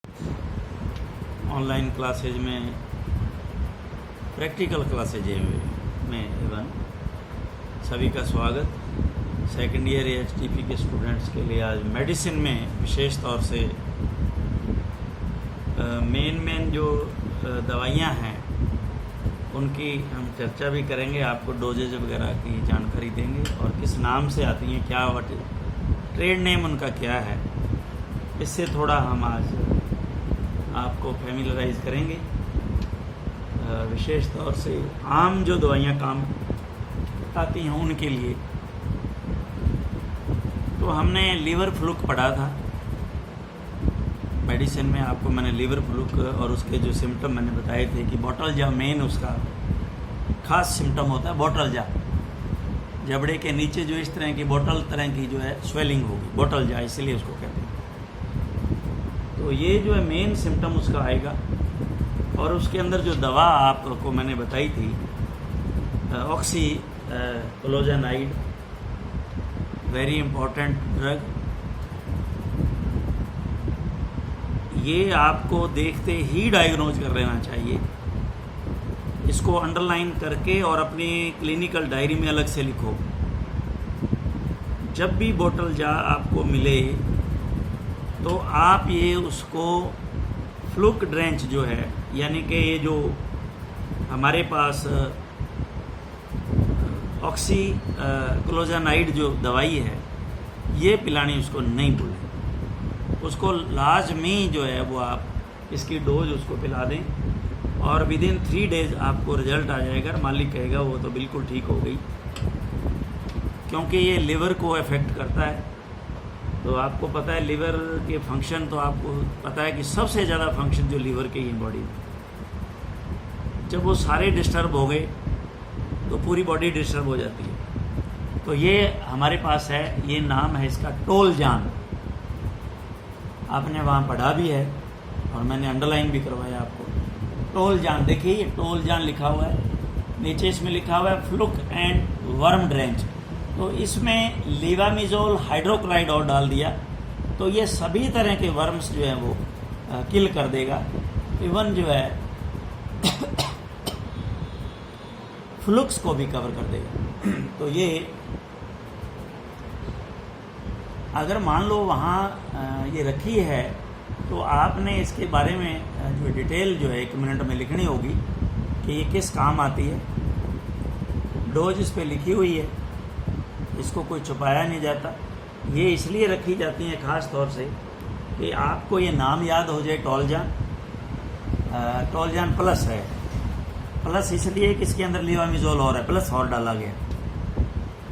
Online classes में, practical classes में एवं सभी का स्वागत। सेकेंड ईयर एचटीपी के स्टूडेंट्स के लिए आज मेडिसिन में विशेष तौर से मेन जो दवाइयाँ हैं उनकी हम चर्चा भी करेंगे। आपको डोजेज वगैरह की जानकारी देंगे और किस नाम से आती हैं, क्या ट्रेड नेम उनका क्या है, इससे थोड़ा हम आज आपको फैमिलराइज करेंगे। विशेष तौर से आम जो दवाइयाँ काम आती हैं उनके लिए। तो हमने लीवर फ्लूक पढ़ा था मेडिसिन में। आपको मैंने लीवर फ्लूक और उसके जो सिम्टम मैंने बताए थे कि बॉटल जा मेन उसका खास सिम्टम होता है। बॉटल जा, जबड़े के नीचे जो इस तरह की बॉटल तरह की जो है स्वेलिंग होगी, बॉटल जा इसलिए उसको कहते हैं। तो ये जो है मेन सिम्टम उसका आएगा। और उसके अंदर जो दवा आपको मैंने बताई थी ऑक्सी क्लोजेनाइड, वेरी इम्पोर्टेंट ड्रग, ये आपको देखते ही डायग्नोज कर लेना चाहिए। इसको अंडरलाइन करके और अपनी क्लिनिकल डायरी में अलग से लिखो। जब भी बोतल जा आपको मिले तो आप ये उसको फ्लूक ड्रेंच जो है, यानी कि ये जो हमारे पास ऑक्सी क्लोजेनाइड जो दवाई है ये पिलानी उसको नहीं भूलें। उसको लाजमी जो है वो आप इसकी डोज उसको पिला दें और विद इन 3 डेज आपको रिजल्ट आ जाएगा। मालिक कहेगा वो तो बिल्कुल ठीक हो गई, क्योंकि ये लिवर को अफेक्ट करता है। तो आपको पता है लिवर के फंक्शन, तो आपको पता है कि सबसे ज़्यादा फंक्शन जो लिवर के ही बॉडी में, जब वो सारे डिस्टर्ब हो गए तो पूरी बॉडी डिस्टर्ब हो जाती है। तो ये हमारे पास है, ये नाम है इसका टोलजान। आपने वहाँ पढ़ा भी है और मैंने अंडरलाइन भी करवाया आपको। टोलजान, देखिए ये टोलजान लिखा हुआ है, नीचे इसमें लिखा हुआ है फ्लूक एंड वर्म ड्रेंच। तो इसमें लीवामिजोल हाइड्रोक्लोराइड और डाल दिया तो ये सभी तरह के वर्म्स जो हैं वो किल कर देगा। इवन जो है फ्लूक्स को भी कवर कर देगा। तो ये अगर मान लो वहाँ ये रखी है तो आपने इसके बारे में जो डिटेल जो है 1 मिनट में लिखनी होगी कि ये किस काम आती है। डोज इस पे लिखी हुई है, इसको कोई छुपाया नहीं जाता। ये इसलिए रखी जाती हैं खास तौर से कि आपको ये नाम याद हो जाए, टोलजान। टोलजान प्लस है, प्लस इसलिए कि इसके अंदर लीवामिजोल और है, प्लस और डाला गया,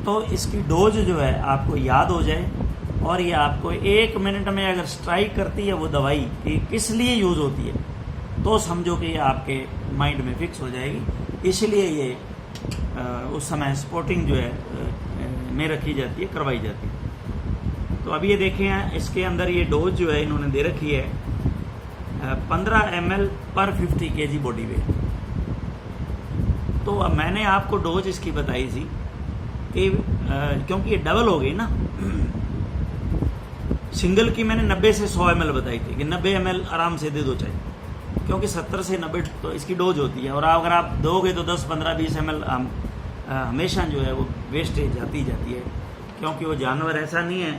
तो इसकी डोज जो है आपको याद हो जाए। और ये आपको 1 मिनट में अगर स्ट्राइक करती है वो दवाई कि किस लिए यूज़ होती है, तो समझो कि ये आपके माइंड में फिक्स हो जाएगी। इसलिए ये उस समय स्पोर्टिंग जो है में रखी जाती है, करवाई जाती है। तो अब ये देखें, इसके अंदर ये डोज जो है इन्होंने दे रखी है 15 ml पर 50 kg बॉडी वेट। तो अब मैंने आपको डोज इसकी बताई थी कि क्योंकि ये डबल हो गई ना, सिंगल की मैंने 90 से 100 ml बताई थी कि 90 ml आराम से दे दो चाहिए, क्योंकि 70 से 90 तो इसकी डोज होती है। और अगर आप दोगे तो 10, 15, 20 ml हमेशा जो है वो वेस्टेज जाती है, क्योंकि वो जानवर ऐसा नहीं है,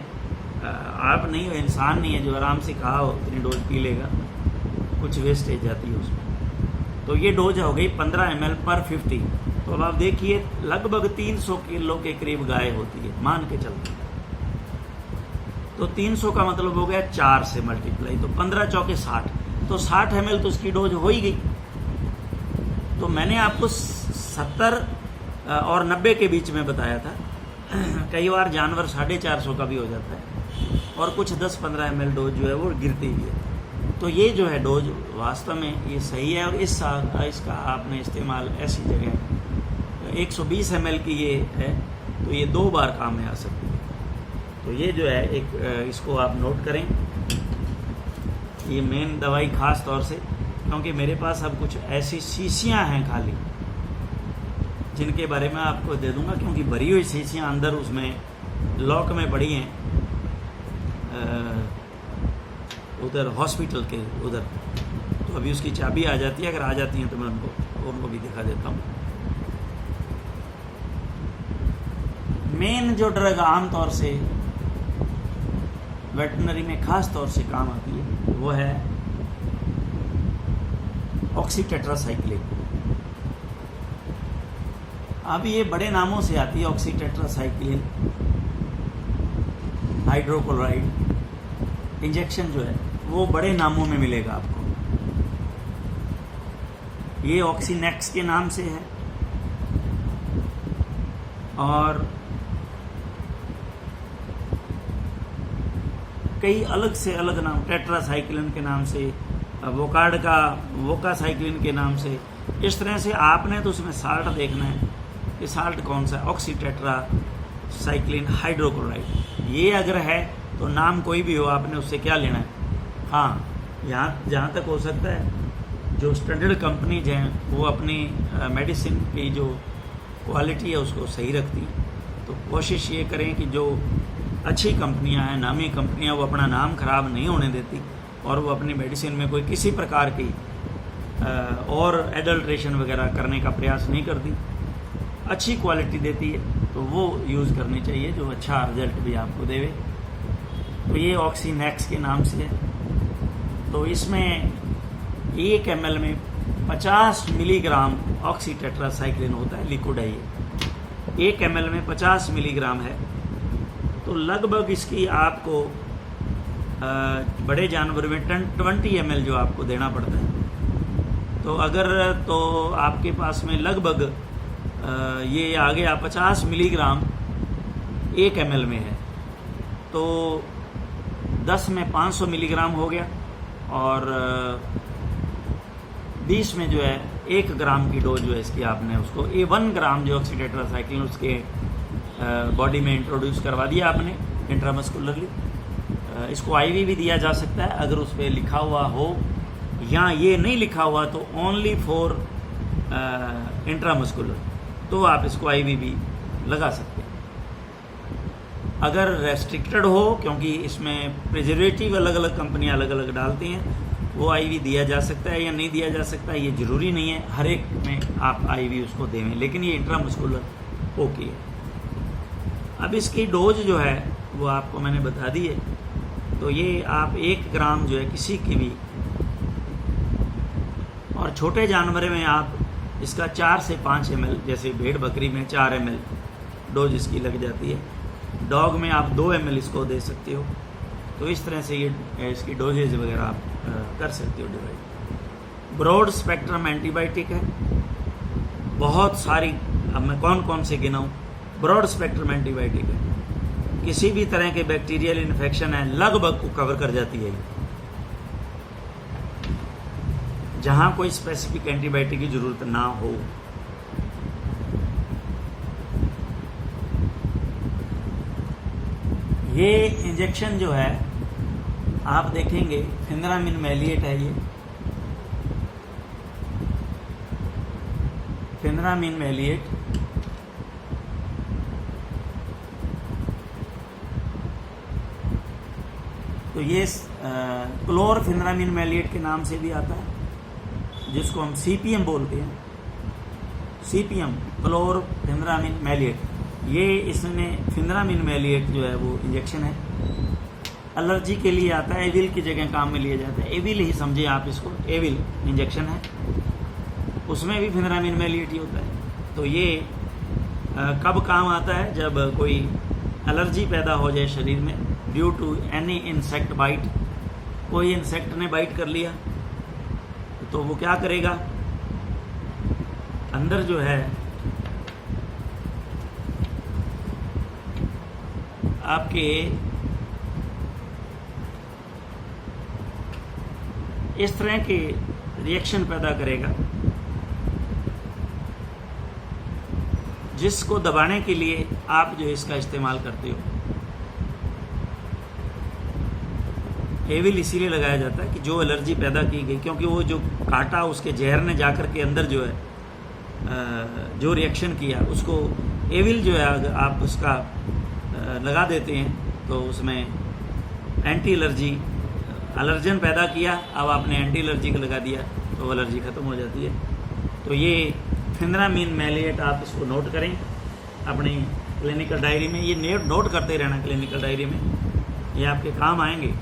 आप नहीं हो, इंसान नहीं है जो आराम से खा हो इतनी डोज पी लेगा, कुछ वेस्टेज जाती है उसमें। तो ये डोज हो गई 15 ml पर 50। तो अब आप देखिए लगभग 300 किलो के करीब गाय होती है, मान के चलते। तो 300 का मतलब हो गया 4 से मल्टीप्लाई, तो 15 चौके 60, तो 60 ml तो इसकी डोज हो ही गई। तो मैंने आपको 70 और 90 के बीच में बताया था। कई बार जानवर 450 का भी हो जाता है और कुछ 10-15 ml डोज जो है वो गिरती भी है। तो ये जो है डोज वास्तव में ये सही है। और इसका आपने इस्तेमाल ऐसी जगह 120 ml की ये है, तो ये 2 बार काम में आ सकती है। तो ये जो है एक इसको आप नोट करें, ये मेन दवाई खास तौर से, क्योंकि मेरे पास अब कुछ ऐसी शीशियाँ हैं खाली जिनके बारे में आपको दे दूंगा, क्योंकि भरी हुई शीशियाँ अंदर उसमें लॉक में पड़ी हैं। उधर हॉस्पिटल के उधर। तो अभी उसकी चाबी आ जाती है, अगर आ जाती हैं तो मैं उनको भी दिखा देता हूँ। मेन जो ड्रग आमतौर से वेटनरी में खास तौर से काम आती है वो है ऑक्सीटेट्रासाइक्लिन। अब ये बड़े नामों से आती है, ऑक्सीटेट्रासाइक्लिन, हाइड्रोक्लोराइड। इंजेक्शन जो है वो बड़े नामों में मिलेगा आपको। ये ऑक्सीनेक्स के नाम से है और कई अलग से अलग नाम, टेट्रासाइक्लिन के नाम से, वोकार्ड का वोकासाइक्लिन के नाम से। इस तरह से आपने तो उसमें साल्ट देखना है कि साल्ट कौन सा है। ऑक्सीटेट्रासाइक्लिन हाइड्रोक्लोराइड ये अगर है तो नाम कोई भी हो, आपने उससे क्या लेना है। हाँ, यहाँ जहाँ तक हो सकता है जो स्टैंडर्ड कंपनीज हैं वो अपनी मेडिसिन की जो क्वालिटी है उसको सही रखती हैं। तो कोशिश ये करें कि जो अच्छी कंपनियां हैं, नामी कंपनियां, वो अपना नाम खराब नहीं होने देती और वो अपनी मेडिसिन में कोई किसी प्रकार की और एडल्ट्रेशन वगैरह करने का प्रयास नहीं करती, अच्छी क्वालिटी देती है, तो वो यूज़ करनी चाहिए जो अच्छा रिजल्ट भी आपको देवे। तो ये ऑक्सीनेक्स के नाम से है। तो इसमें 1 ml में 50 मिलीग्राम ऑक्सीटेट्रासाइक्लिन होता है, लिक्विड है ये। 1 ml में 50 मिलीग्राम है। तो लगभग इसकी आपको बड़े जानवर में 20 ml जो आपको देना पड़ता है। तो अगर तो आपके पास में लगभग ये आ गया 50 मिलीग्राम 1 ml में है, तो 10 में 500 मिलीग्राम हो गया और 20 में जो है 1 ग्राम की डोज जो है इसकी आपने उसको 1 ग्राम जो ऑक्सीटेट्रासाइक्लिन उसके बॉडी में इंट्रोड्यूस करवा दिया आपने इंट्रामस्कुलरली। इसको आईवी भी दिया जा सकता है अगर उस पर लिखा हुआ हो, या ये नहीं लिखा हुआ तो ओनली फॉर इंट्रामस्कुलर, तो आप इसको आईवी भी लगा सकते हैं। अगर रेस्ट्रिक्टेड हो, क्योंकि इसमें प्रिजर्वेटिव अलग अलग कंपनियां अलग अलग डालती हैं, वो आईवी दिया जा सकता है या नहीं दिया जा सकता है, ये ज़रूरी नहीं है हर एक में आप आईवी उसको देवें, लेकिन ये इंट्रामस्कुलर ओके है। अब इसकी डोज जो है वो आपको मैंने बता दी है। तो ये आप 1 ग्राम जो है किसी की भी, और छोटे जानवर में आप इसका 4 से 5 ml, जैसे भेड़ बकरी में 4 ml डोज इसकी लग जाती है। डॉग में आप 2 ml इसको दे सकते हो। तो इस तरह से ये इसकी डोजेज वगैरह आप कर सकते हो डिवाइड। ब्रॉड स्पेक्ट्रम एंटीबायोटिक है, बहुत सारी, अब मैं कौन कौन से गिनाऊं। ब्रॉड स्पेक्ट्रम एंटीबायोटिक है, किसी भी तरह के बैक्टीरियल इन्फेक्शन है लगभग को कवर कर जाती है। जहां कोई स्पेसिफिक एंटीबायोटिक की जरूरत ना हो। ये इंजेक्शन जो है आप देखेंगे फिनरामिन मैलिएट है, ये फिनरामिन मैलिएट। तो ये क्लोरफिनरामिन मैलिएट के नाम से भी आता है, जिसको हम सीपीएम बोलते हैं। सीपीएम क्लोरफिनरामिन मैलिएट, ये इसमें फिनरामिन मैलिएट जो है वो इंजेक्शन है, एलर्जी के लिए आता है, एविल की जगह काम में लिया जाता है। एविल ही समझिए आप इसको, एविल इंजेक्शन है, उसमें भी फिनरामिन मैलिएट ही होता है। तो ये कब काम आता है, जब कोई एलर्जी पैदा हो जाए शरीर में due to any insect bite. कोई इंसेक्ट ने बाइट कर लिया तो वो क्या करेगा, अंदर जो है आपके इस तरह के रिएक्शन पैदा करेगा, जिसको दबाने के लिए आप जो इसका इस्तेमाल करते हो। एविल इसीलिए लगाया जाता है कि जो एलर्जी पैदा की गई, क्योंकि वो जो काटा उसके जहर ने जाकर के अंदर जो है जो रिएक्शन किया, उसको एविल जो है अगर आप उसका लगा देते हैं तो उसमें एंटी एलर्जी एलर्जन पैदा किया, अब आपने एंटी एलर्जी का लगा दिया तो वो एलर्जी ख़त्म हो जाती है। तो ये फेनरामीन मैलिएट आप इसको नोट करें अपनी क्लिनिकल डायरी में, ये नोट करते रहना क्लिनिकल डायरी में, ये आपके काम आएंगे।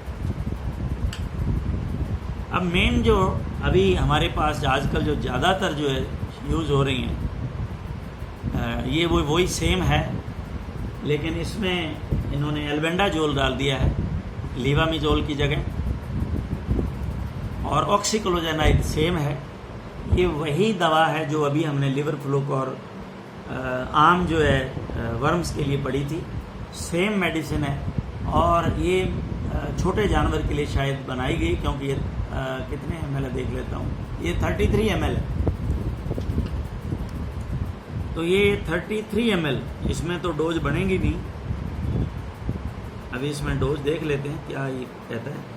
अब मेन जो अभी हमारे पास आजकल जो ज़्यादातर जो है यूज़ हो रही हैं, ये वही सेम है, लेकिन इसमें इन्होंने एल्बेंडाजोल डाल दिया है लीवामिजोल की जगह, और ऑक्सीक्लोजेनाइड सेम है। ये वही दवा है जो अभी हमने लिवर फ्लूक और आम जो है वर्म्स के लिए पड़ी थी, सेम मेडिसिन है। और ये छोटे जानवर के लिए शायद बनाई गई, क्योंकि ये कितने ml है देख लेता हूँ, ये 33 ml है। तो ये 33 ml, इसमें तो डोज बनेगी नहीं। अभी इसमें डोज देख लेते हैं क्या ये कहता है।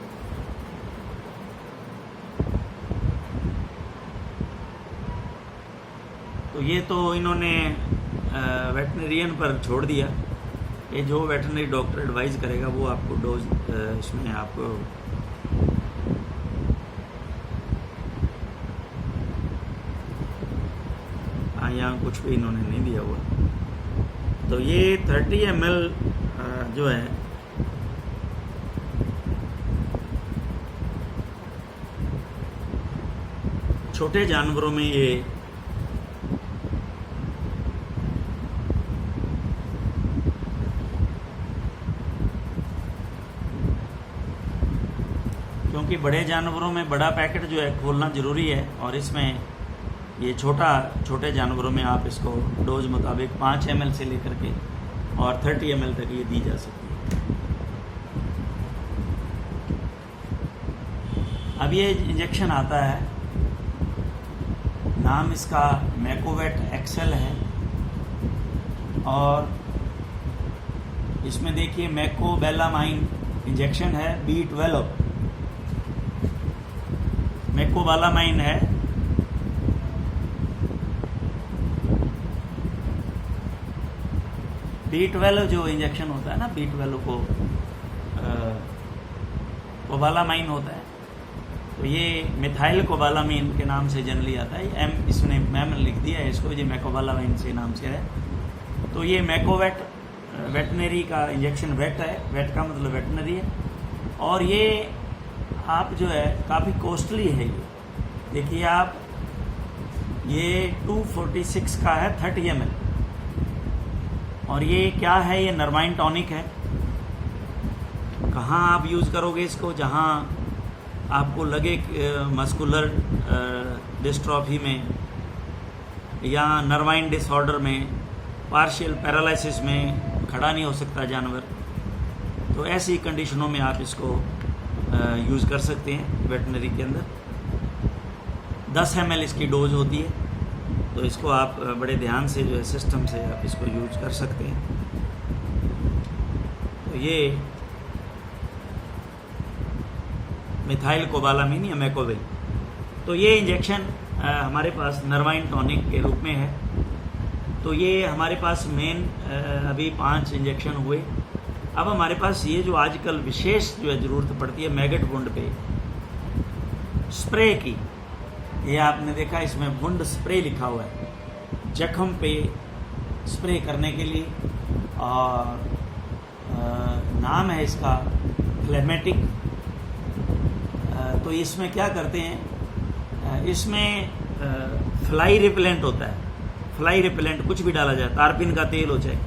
तो ये तो इन्होंने वेटनरियन पर छोड़ दिया, ये जो वेटनरी डॉक्टर एडवाइस करेगा वो आपको डोज इसमें आपको यहाँ कुछ भी इन्होंने नहीं दिया हुआ। तो ये 30 ml जो है छोटे जानवरों में ये क्योंकि बड़े जानवरों में बड़ा पैकेट जो है खोलना ज़रूरी है, और इसमें ये छोटे जानवरों में आप इसको डोज मुताबिक 5 ml से लेकर के और 30 ml तक ये दी जा सकती है। अब ये इंजेक्शन आता है, नाम इसका मैकोवेट एक्सेल है, और इसमें देखिए मैकोबैलामाइन इंजेक्शन है, B12 मैकोबैलामाइन है। B12 जो इंजेक्शन होता है ना, B12 को कोबालामाइन होता है, तो ये मिथाइल कोबालामीन के नाम से जनरली आता है। इसने मैम लिख दिया है इसको, ये मैकोबालामाइन से नाम से है। तो ये मैकोवेट वेटनरी का इंजेक्शन, वेट है, वेट का मतलब वेटनरी है, और ये आप जो है काफ़ी कॉस्टली है। ये देखिए आप, ये 246 का है 30 ml, और ये क्या है, ये नर्वाइन टॉनिक है। कहाँ आप यूज़ करोगे इसको, जहाँ आपको लगे मस्कुलर डिस्ट्रॉफी में, या नर्वाइन डिसऑर्डर में, पार्शियल पैरालिसिस में खड़ा नहीं हो सकता जानवर, तो ऐसी कंडीशनों में आप इसको यूज़ कर सकते हैं वेटनरी के अंदर। 10 ml इसकी डोज होती है, तो इसको आप बड़े ध्यान से जो है सिस्टम से आप इसको यूज कर सकते हैं। तो ये मिथाइल कोबालामीन या मैकोविल, तो ये इंजेक्शन हमारे पास नर्वाइन टॉनिक के रूप में है। तो ये हमारे पास मेन अभी 5 इंजेक्शन हुए। अब हमारे पास ये जो आजकल विशेष जो है ज़रूरत पड़ती है मैगट वुंड पे स्प्रे की, ये आपने देखा इसमें वुंड स्प्रे लिखा हुआ है, जख्म पे स्प्रे करने के लिए, और नाम है इसका फ्लेमेटिक। तो इसमें क्या करते हैं, इसमें फ्लाई रिपेलेंट होता है, फ्लाई रिपेलेंट कुछ भी डाला जाए, तारपीन का तेल हो चाहे,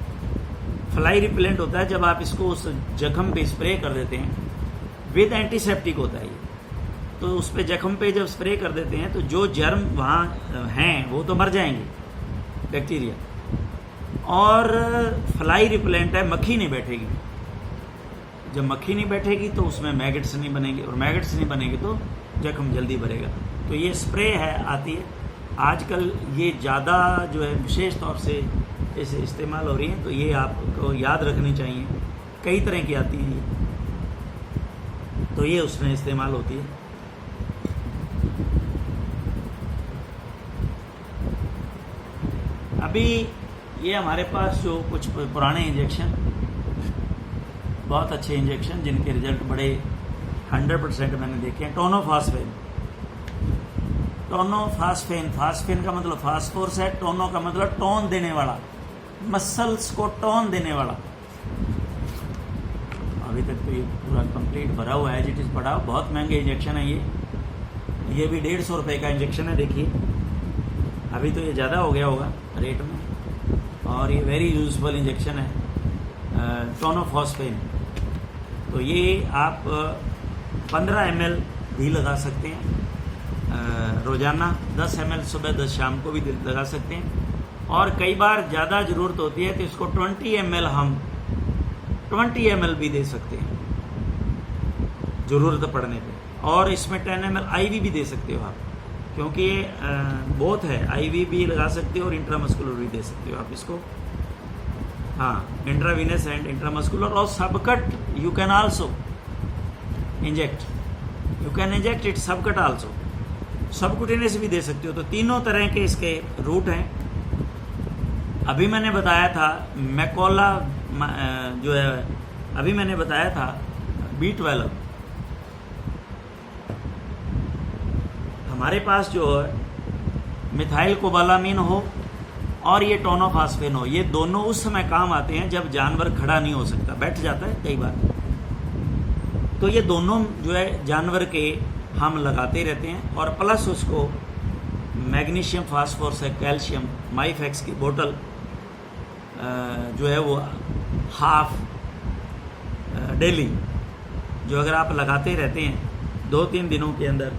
फ्लाई रिपेलेंट होता है। जब आप इसको उस जख्म पे स्प्रे कर देते हैं, विद एंटीसेप्टिक होता है ये, तो उस पर जख्म पे जब स्प्रे कर देते हैं तो जो जर्म वहाँ हैं वो तो मर जाएंगे, बैक्टीरिया, और फ्लाई रिपेलेंट है, मक्खी नहीं बैठेगी। जब मक्खी नहीं बैठेगी तो उसमें मैगट्स नहीं बनेंगे, और मैगट्स नहीं बनेंगे तो जख्म जल्दी भरेगा। तो ये स्प्रे है, आती है आजकल, ये ज़्यादा जो है विशेष तौर से इसे इस्तेमाल हो रही है, तो ये आपको याद रखनी चाहिए। कई तरह की आती हैं ये, तो ये उसमें इस्तेमाल होती है। अभी ये हमारे पास जो कुछ पुराने इंजेक्शन, बहुत अच्छे इंजेक्शन जिनके रिजल्ट बड़े 100% मैंने देखे हैं। टोनोफॉस्फेन, टोनोफॉस्फेन, फास्फेन का मतलब फास्फोरस है, टोनो का मतलब टोन देने वाला, मसल्स को टोन देने वाला। अभी तक तो ये पूरा कंप्लीट भरा हुआ है, एज इट इज़ पड़ा। बहुत महंगे इंजेक्शन है ये भी 150 रुपये का इंजेक्शन है। देखिए अभी तो ये ज़्यादा हो गया होगा रेट में, और ये वेरी यूजफुल इंजेक्शन है टोनोफॉस्फेन। तो ये आप 15 ml भी लगा सकते हैं रोज़ाना, 10 ml सुबह 10 शाम को भी लगा सकते हैं। और कई बार ज़्यादा ज़रूरत होती है तो इसको 20 ml हम 20 ml भी दे सकते हैं ज़रूरत पड़ने पे। और इसमें 10 ml IV भी दे सकते हो आप, क्योंकि ये बोथ है, IV भी लगा सकते हो और इंट्रामस्कुलर भी दे सकते हो आप इसको। हाँ, इंट्रावीनस एंड इंट्रामस्कुलर। और subcut you can also inject, you can inject it subcut also, subcutaneous भी दे सकते हो। तो तीनों तरह के इसके रूट हैं। अभी मैंने बताया था मैकोला जो है, अभी मैंने बताया था B12। हमारे पास जो है मिथाइल कोबालामीन हो और ये टोनोफॉस्फेन हो, ये दोनों उस समय काम आते हैं जब जानवर खड़ा नहीं हो सकता, बैठ जाता है कई बार। तो ये दोनों जो है जानवर के हम लगाते रहते हैं। और प्लस उसको मैग्नीशियम, फास्फोरस है, कैल्शियम, माइफेक्स की बोतल जो है वो हाफ डेली जो अगर आप लगाते रहते हैं 2-3 दिनों के अंदर,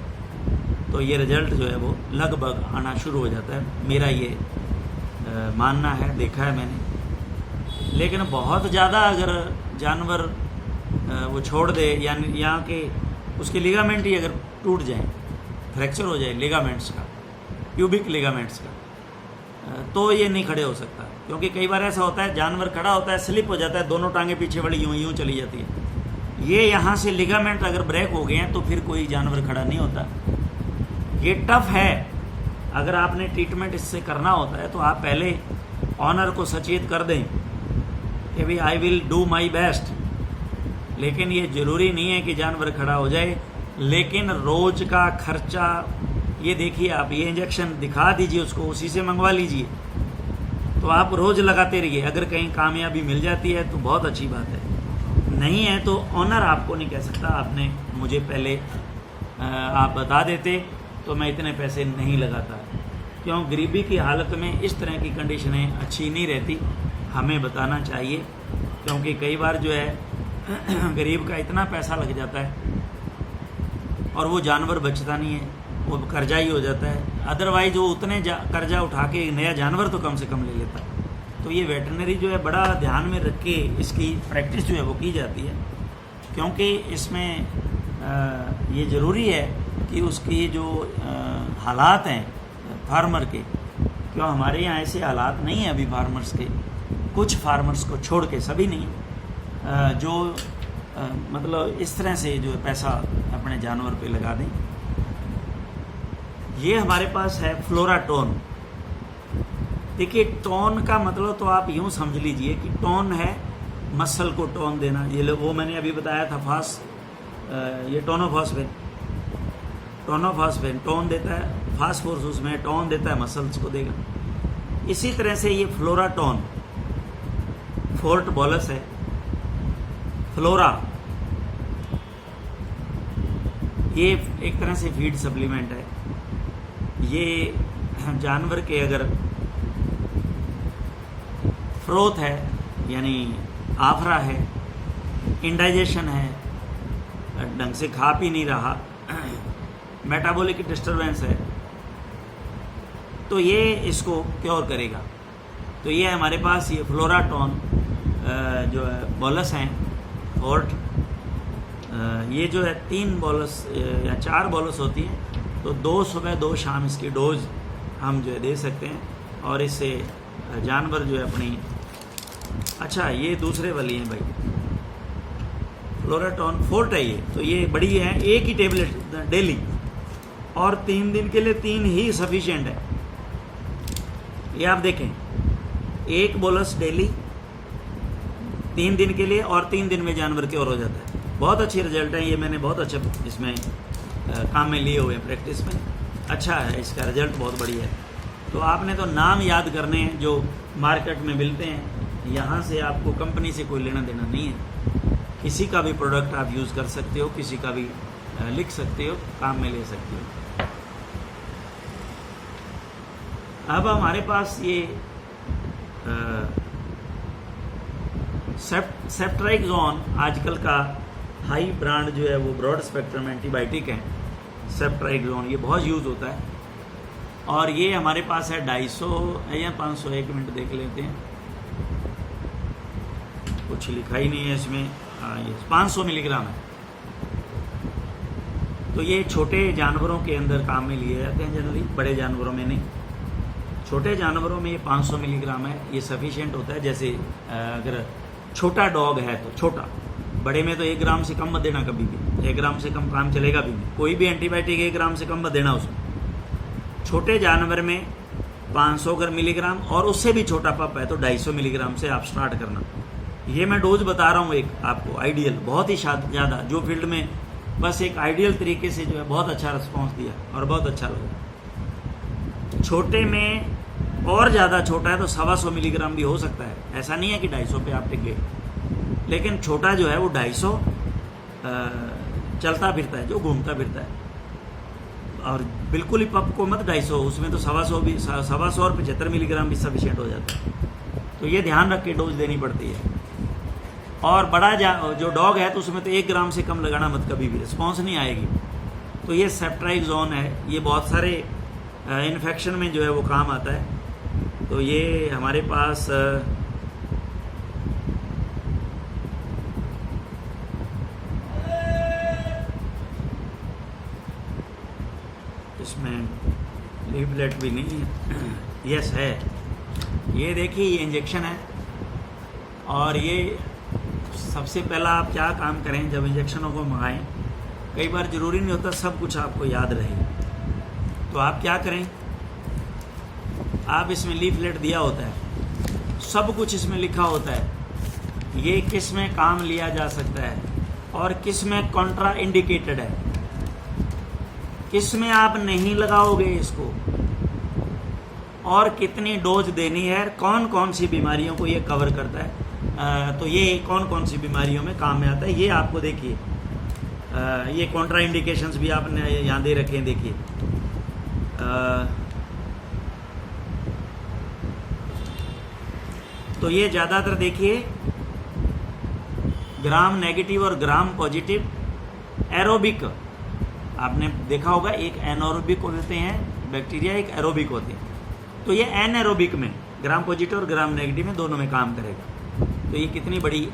तो ये रिजल्ट जो है वो लगभग आना शुरू हो जाता है। मेरा ये मानना है, देखा है मैंने। लेकिन बहुत ज़्यादा अगर जानवर वो छोड़ दे, यानी यहाँ के उसके लिगामेंट ही अगर टूट जाए, फ्रैक्चर हो जाए लिगामेंट्स का, प्यूबिक लिगामेंट्स का, तो ये नहीं खड़े हो सकता। क्योंकि कई बार ऐसा होता है जानवर खड़ा होता है, स्लिप हो जाता है, दोनों टांगें पीछे वाली यूं चली जाती है। ये यहाँ से लिगामेंट अगर ब्रेक हो गए हैं तो फिर कोई जानवर खड़ा नहीं होता। ये टफ है। अगर आपने ट्रीटमेंट इससे करना होता है तो आप पहले ऑनर को सचेत कर दें कि भाई I will do my best. लेकिन ये ज़रूरी नहीं है कि जानवर खड़ा हो जाए। लेकिन रोज़ का खर्चा, ये देखिए आप, ये इंजेक्शन दिखा दीजिए उसको, उसी से मंगवा लीजिए, तो आप रोज़ लगाते रहिए। अगर कहीं कामयाबी मिल जाती है तो बहुत अच्छी बात है, नहीं है तो ऑनर आपको नहीं कह सकता आपने मुझे पहले आप बता देते तो मैं इतने पैसे नहीं लगाता। क्यों? गरीबी की हालत में इस तरह की कंडीशनें अच्छी नहीं रहती, हमें बताना चाहिए। क्योंकि कई बार जो है गरीब का इतना पैसा लग जाता है और वो जानवर बचता नहीं है, वो कर्जा ही हो जाता है। अदरवाइज वो उतने कर्जा उठा के नया जानवर तो कम से कम ले लेता है। तो ये वेटरनरी जो है बड़ा ध्यान में रख के इसकी प्रैक्टिस जो है वो की जाती है। क्योंकि इसमें ये ज़रूरी है कि उसकी जो हालात हैं फार्मर के, क्यों हमारे यहाँ ऐसे हालात नहीं हैं अभी फार्मर्स के, कुछ फार्मर्स को छोड़ के, सभी नहीं, जो मतलब इस तरह से जो पैसा अपने जानवर पे लगा दें। ये हमारे पास है फ्लोराटोन। देखिए टोन का मतलब तो आप यूँ समझ लीजिए कि टोन है मसल को टोन देना। ये वो मैंने अभी बताया था ये टोनोफॉस्फेन टोन देता है, फास्फोरस उसमें टोन देता है, मसल्स को देगा। इसी तरह से ये फ्लोराटोन, फोर्ट बोलस है, फ्लोरा, ये एक तरह से फीड सप्लीमेंट है। ये जानवर के अगर फ्रोथ है यानी आफरा है, इंडाइजेशन है, ढंग से खा पी नहीं रहा, मेटाबॉलिक डिस्टरबेंस है, तो ये इसको क्योर करेगा। तो ये हमारे पास ये फ्लोराटोन जो है बोलस हैं फोर्ट, ये जो है 3 बोलस या 4 बोलस होती हैं। तो 2 सुबह 2 शाम इसकी डोज हम जो है दे सकते हैं और इससे जानवर जो है अपनी, अच्छा ये दूसरे वाली हैं भाई, फ्लोराटोन फोर्ट है ये, तो ये बड़ी है, एक ही टेबलेट डेली और 3 दिन के लिए 3 ही सफिशिएंट है। ये आप देखें, 1 बोलस डेली 3 दिन के लिए और 3 दिन में जानवर क्योर हो जाता है। बहुत अच्छी रिजल्ट है। ये मैंने बहुत अच्छे इसमें काम में लिए हुए हैं, प्रैक्टिस में अच्छा है, इसका रिजल्ट बहुत बढ़िया है। तो आपने तो नाम याद करने हैं जो मार्केट में मिलते हैं, यहाँ से आपको कंपनी से कोई लेना देना नहीं है। किसी का भी प्रोडक्ट आप यूज़ कर सकते हो, किसी का भी लिख सकते हो, काम में ले सकते हो। अब हमारे पास ये सेफ्ट्राइक्सोन आजकल का हाई ब्रांड जो है, वो ब्रॉड स्पेक्ट्रम एंटीबायोटिक है। सेफ्ट्राइक्सोन ये बहुत यूज़ होता है और ये हमारे पास है 250 या 500, 1 मिनट देख लेते हैं, कुछ लिखा ही नहीं है इसमें। ये 500 मिलीग्राम है। तो ये छोटे जानवरों के अंदर काम में लिए जाते हैं जनरली, बड़े जानवरों में नहीं। छोटे जानवरों में ये 500 मिलीग्राम है, ये सफिशिएंट होता है। जैसे अगर छोटा डॉग है तो छोटा, बड़े में तो 1 ग्राम से कम मत देना कभी भी, 1 ग्राम से कम काम चलेगा भी नहीं। कोई भी एंटीबायोटिक 1 ग्राम से कम मत देना उसमें। छोटे जानवर में 500 मिलीग्राम, और उससे भी छोटा पप है तो 250 मिलीग्राम से आप स्टार्ट करना। ये मैं डोज बता रहा हूँ एक आपको आइडियल, बहुत ही ज़्यादा, जो फील्ड में बस एक आइडियल तरीके से जो है बहुत अच्छा रिस्पॉन्स दिया और बहुत अच्छा लगा। छोटे में और ज़्यादा छोटा है तो 125 मिलीग्राम भी हो सकता है, ऐसा नहीं है कि 250 पे आप टिक गए। लेकिन छोटा जो है वो 250 चलता फिरता है, जो घूमता फिरता है। और बिल्कुल ही पप को मत 250, उसमें तो 125 भी, 125 और 75 मिलीग्राम भी सफिशिएंट हो जाता है। तो ये ध्यान रख के डोज देनी पड़ती है। और बड़ा जो डॉग है तो उसमें तो 1 ग्राम से कम लगाना मत, कभी भी रिस्पॉन्स नहीं आएगी। तो ये सेफ्ट्राइक्सोन है, ये बहुत सारे इन्फेक्शन में जो है वो काम आता है। तो ये हमारे पास इसमें लीफलेट भी नहीं है, यस है। ये देखिए, ये इंजेक्शन है। और ये सबसे पहला आप क्या काम करें जब इंजेक्शनों को मंगाएं, कई बार ज़रूरी नहीं होता सब कुछ आपको याद रहे। तो आप क्या करें, आप इसमें लीफलेट दिया होता है, सब कुछ इसमें लिखा होता है, ये किस में काम लिया जा सकता है और किस में कॉन्ट्रा इंडिकेटेड है, किस में आप नहीं लगाओगे इसको, और कितनी डोज देनी है, कौन कौन सी बीमारियों को ये कवर करता है। तो ये कौन कौन सी बीमारियों में काम में आता है, ये आपको देखिए। ये कॉन्ट्रा इंडिकेशंस भी आपने यहाँ दे रखे हैं, देखिए। तो ये ज़्यादातर देखिए ग्राम नेगेटिव और ग्राम पॉजिटिव एरोबिक, आपने देखा होगा, एक एनोरोबिक होते हैं बैक्टीरिया, एक एरोबिक होते हैं। तो ये एनएरोबिक में ग्राम पॉजिटिव और ग्राम नेगेटिव में दोनों में काम करेगा। तो ये कितनी बड़ी